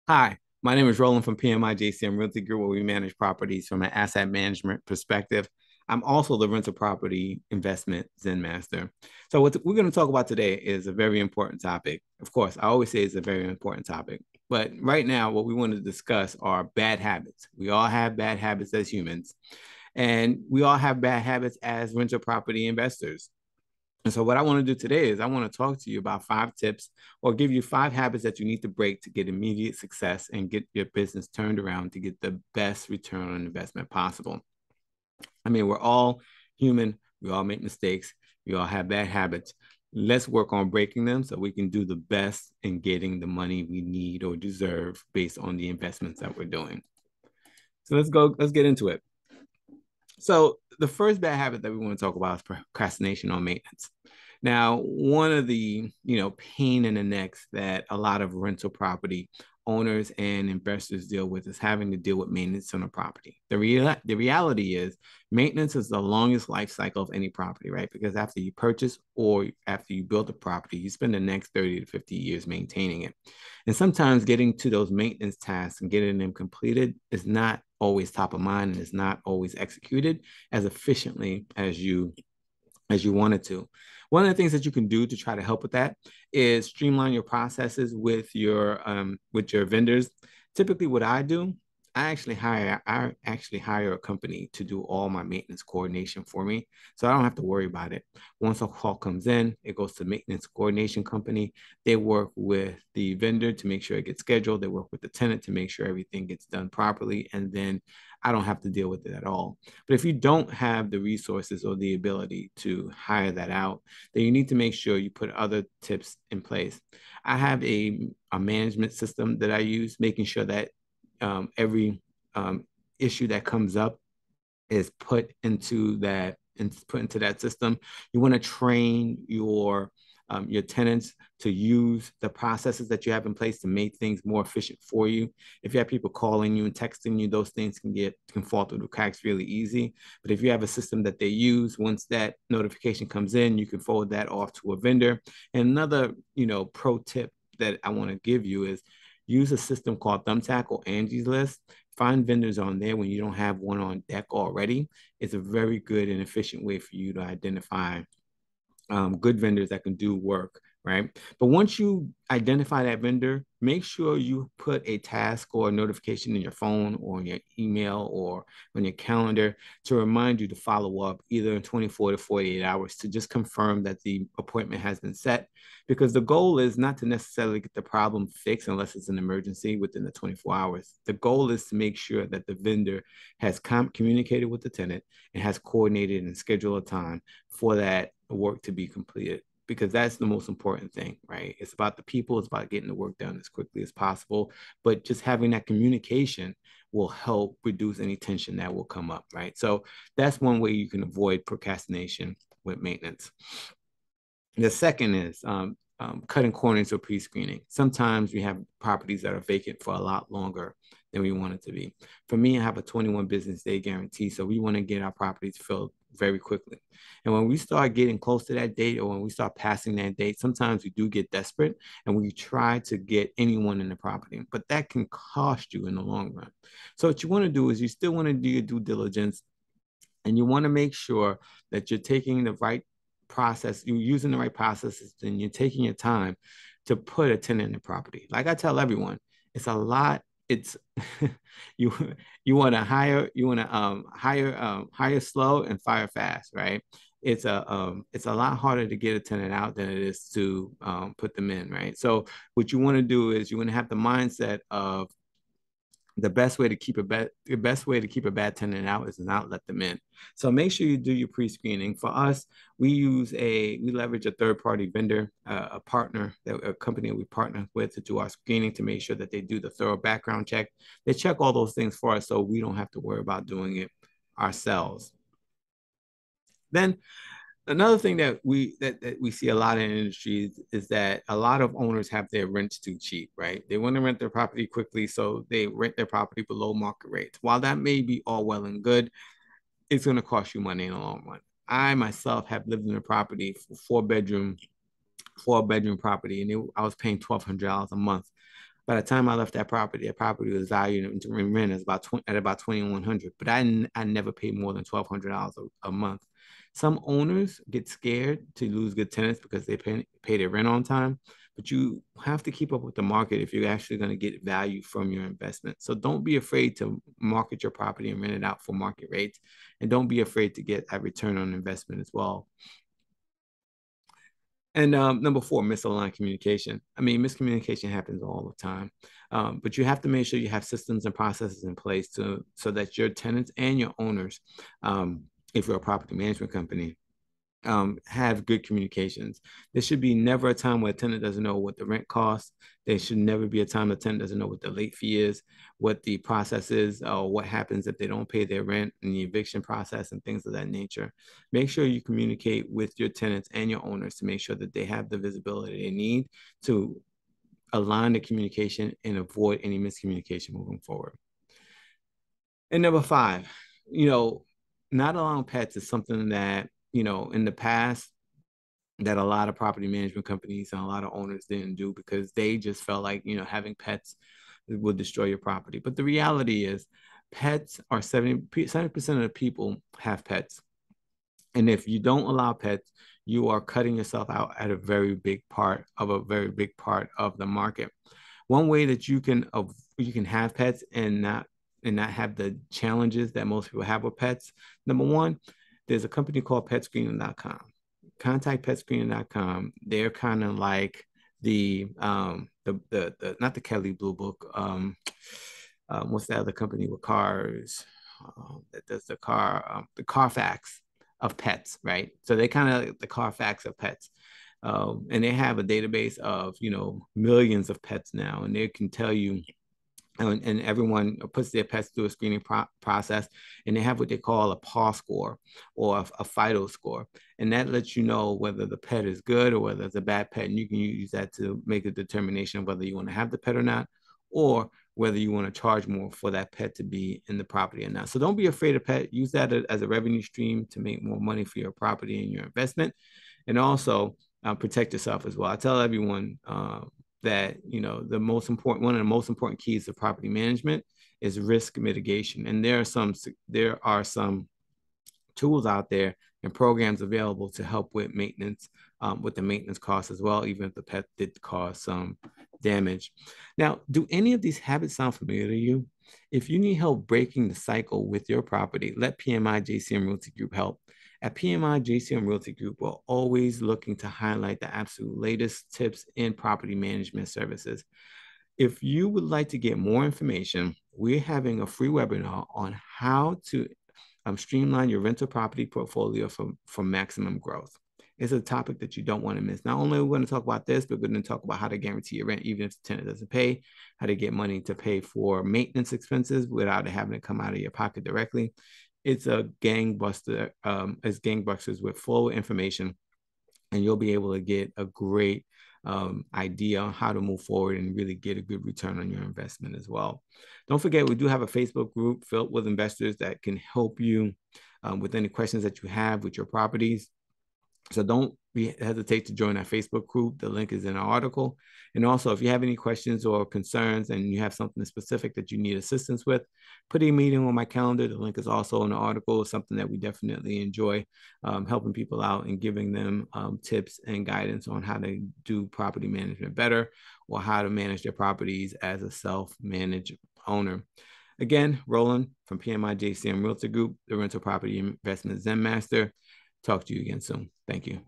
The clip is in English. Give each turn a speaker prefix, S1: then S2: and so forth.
S1: Hi, my name is Roland from PMI JCM Realty Group, where we manage properties from an asset management perspective. I'm also the rental property investment Zen master. So what we're going to talk about today is a very important topic. Of course, I always say it's a very important topic, but right now what we want to discuss are bad habits. We all have bad habits as humans, and we all have bad habits as rental property investors. And so, what I want to do today is I want to talk to you about 5 tips or give you 5 habits that you need to break to get immediate success and get your business turned around to get the best return on investment possible. I mean, we're all human, we all make mistakes, we all have bad habits. Let's work on breaking them so we can do the best in getting the money we need or deserve based on the investments that we're doing. So, let's get into it. So the first bad habit that we want to talk about is procrastination on maintenance. Now, one of the pain in the necks that a lot of rental property owners and investors deal with is having to deal with maintenance on a property. The reality is maintenance is the longest life cycle of any property, right? Because after you purchase or after you build a property, you spend the next 30 to 50 years maintaining it. And sometimes getting to those maintenance tasks and getting them completed is not always top of mind and is not always executed as efficiently as you wanted to. One of the things that you can do to try to help with that is streamline your processes with your vendors. Typically, what I do, I actually hire a company to do all my maintenance coordination for me, so I don't have to worry about it. Once a call comes in, it goes to maintenance coordination company. They work with the vendor to make sure it gets scheduled. They work with the tenant to make sure everything gets done properly, and then I don't have to deal with it at all. But if you don't have the resources or the ability to hire that out, then you need to make sure you put other tips in place. I have a management system that I use, making sure that every issue that comes up is put into that system. You want to train your tenants to use the processes that you have in place to make things more efficient for you. If you have people calling you and texting you, those things can fall through the cracks really easy. But if you have a system that they use, once that notification comes in, you can forward that off to a vendor. And another, pro tip that I want to give you is use a system called Thumbtack or Angie's List. Find vendors on there when you don't have one on deck already. It's a very good and efficient way for you to identify good vendors that can do work, right? But once you identify that vendor, make sure you put a task or a notification in your phone or in your email or on your calendar to remind you to follow up either in 24 to 48 hours to just confirm that the appointment has been set. Because the goal is not to necessarily get the problem fixed unless it's an emergency within the 24 hours. The goal is to make sure that the vendor has communicated with the tenant and has coordinated and scheduled a time for that work to be completed, because that's the most important thing, right? It's about the people, it's about getting the work done as quickly as possible. But just having that communication will help reduce any tension that will come up, right? So that's one way you can avoid procrastination with maintenance. The second is cutting corners or pre-screening. Sometimes we have properties that are vacant for a lot longer than we want it to be. For me, I have a 21 business day guarantee, so we want to get our properties filled very quickly. And when we start getting close to that date or when we start passing that date, sometimes we do get desperate and we try to get anyone in the property, but that can cost you in the long run. So what you want to do is you still want to do your due diligence and you want to make sure that you're taking the right process, you're using the right processes, and you're taking your time to put a tenant in the property. Like I tell everyone, it's a lot. It's you you want to hire slow and fire fast, right? It's a lot harder to get a tenant out than it is to put them in, right? So what you want to do is you want to have the mindset of the best way to keep a bad tenant out is to not let them in. So make sure you do your pre-screening. For us, we leverage a third-party vendor, a company that we partner with to do our screening to make sure that they do the thorough background check. They check all those things for us, so we don't have to worry about doing it ourselves. Then another thing that we see a lot in industries is that a lot of owners have their rents too cheap, right? They want to rent their property quickly, so they rent their property below market rates. While that may be all well and good, it's going to cost you money in the long run. I myself have lived in a property for four bedroom property, and I was paying $1,200 a month. By the time I left that property was valued in rent as at about 2,100. But I never paid more than $1,200 a month. Some owners get scared to lose good tenants because they pay their rent on time. But you have to keep up with the market if you're actually going to get value from your investment. So don't be afraid to market your property and rent it out for market rates. And don't be afraid to get a return on investment as well. And number four, misaligned communication. I mean, miscommunication happens all the time, but you have to make sure you have systems and processes in place so that your tenants and your owners, if you're a property management company, have good communications. There should be never a time where a tenant doesn't know what the rent costs. There should never be a time a tenant doesn't know what the late fee is, what the process is, or what happens if they don't pay their rent and the eviction process and things of that nature. Make sure you communicate with your tenants and your owners to make sure that they have the visibility they need to align the communication and avoid any miscommunication moving forward. And number five, not allowing pets is something that in the past that a lot of property management companies and a lot of owners didn't do because they just felt like, having pets would destroy your property. But the reality is pets are 70% of the people have pets. And if you don't allow pets, you are cutting yourself out at a very big part of the market. One way that you can have pets and not have the challenges that most people have with pets. Number one, there's a company called petscreening.com. Contact petscreening.com. They're kind of like the not the Kelley Blue Book. What's the other company with cars that does the Carfax of pets, right? So they kind of the Carfax of pets. And they have a database of millions of pets now, and they can tell you and everyone puts their pets through a screening process, and they have what they call a PAW score or a FIDO score, and that lets you know whether the pet is good or whether it's a bad pet, and you can use that to make a determination of whether you want to have the pet or not, or whether you want to charge more for that pet to be in the property or not. So don't be afraid of pet. Use that as a revenue stream to make more money for your property and your investment, and also protect yourself as well. I tell everyone that one of the most important keys to property management is risk mitigation, and there are some tools out there and programs available to help with maintenance, with the maintenance costs as well, even if the pet did cause some damage. Now, do any of these habits sound familiar to you? If you need help breaking the cycle with your property, let PMI JCM Realty Group help. At PMI JCM Realty Group, we're always looking to highlight the absolute latest tips in property management services. If you would like to get more information, we're having a free webinar on how to streamline your rental property portfolio for maximum growth. It's a topic that you don't want to miss. Not only are we going to talk about this, but we're going to talk about how to guarantee your rent even if the tenant doesn't pay, how to get money to pay for maintenance expenses without having to come out of your pocket directly. It's a gangbuster. It's gangbusters with full information, and you'll be able to get a great idea on how to move forward and really get a good return on your investment as well. Don't forget, we do have a Facebook group filled with investors that can help you with any questions that you have with your properties. So don't hesitate to join our Facebook group. The link is in our article. And also, if you have any questions or concerns and you have something specific that you need assistance with, put a meeting on my calendar. The link is also in the article. It's something that we definitely enjoy, helping people out and giving them tips and guidance on how to do property management better or how to manage their properties as a self-managed owner. Again, Roland from PMI JCM Realty Group, the rental property investment Zen Master. Talk to you again soon. Thank you.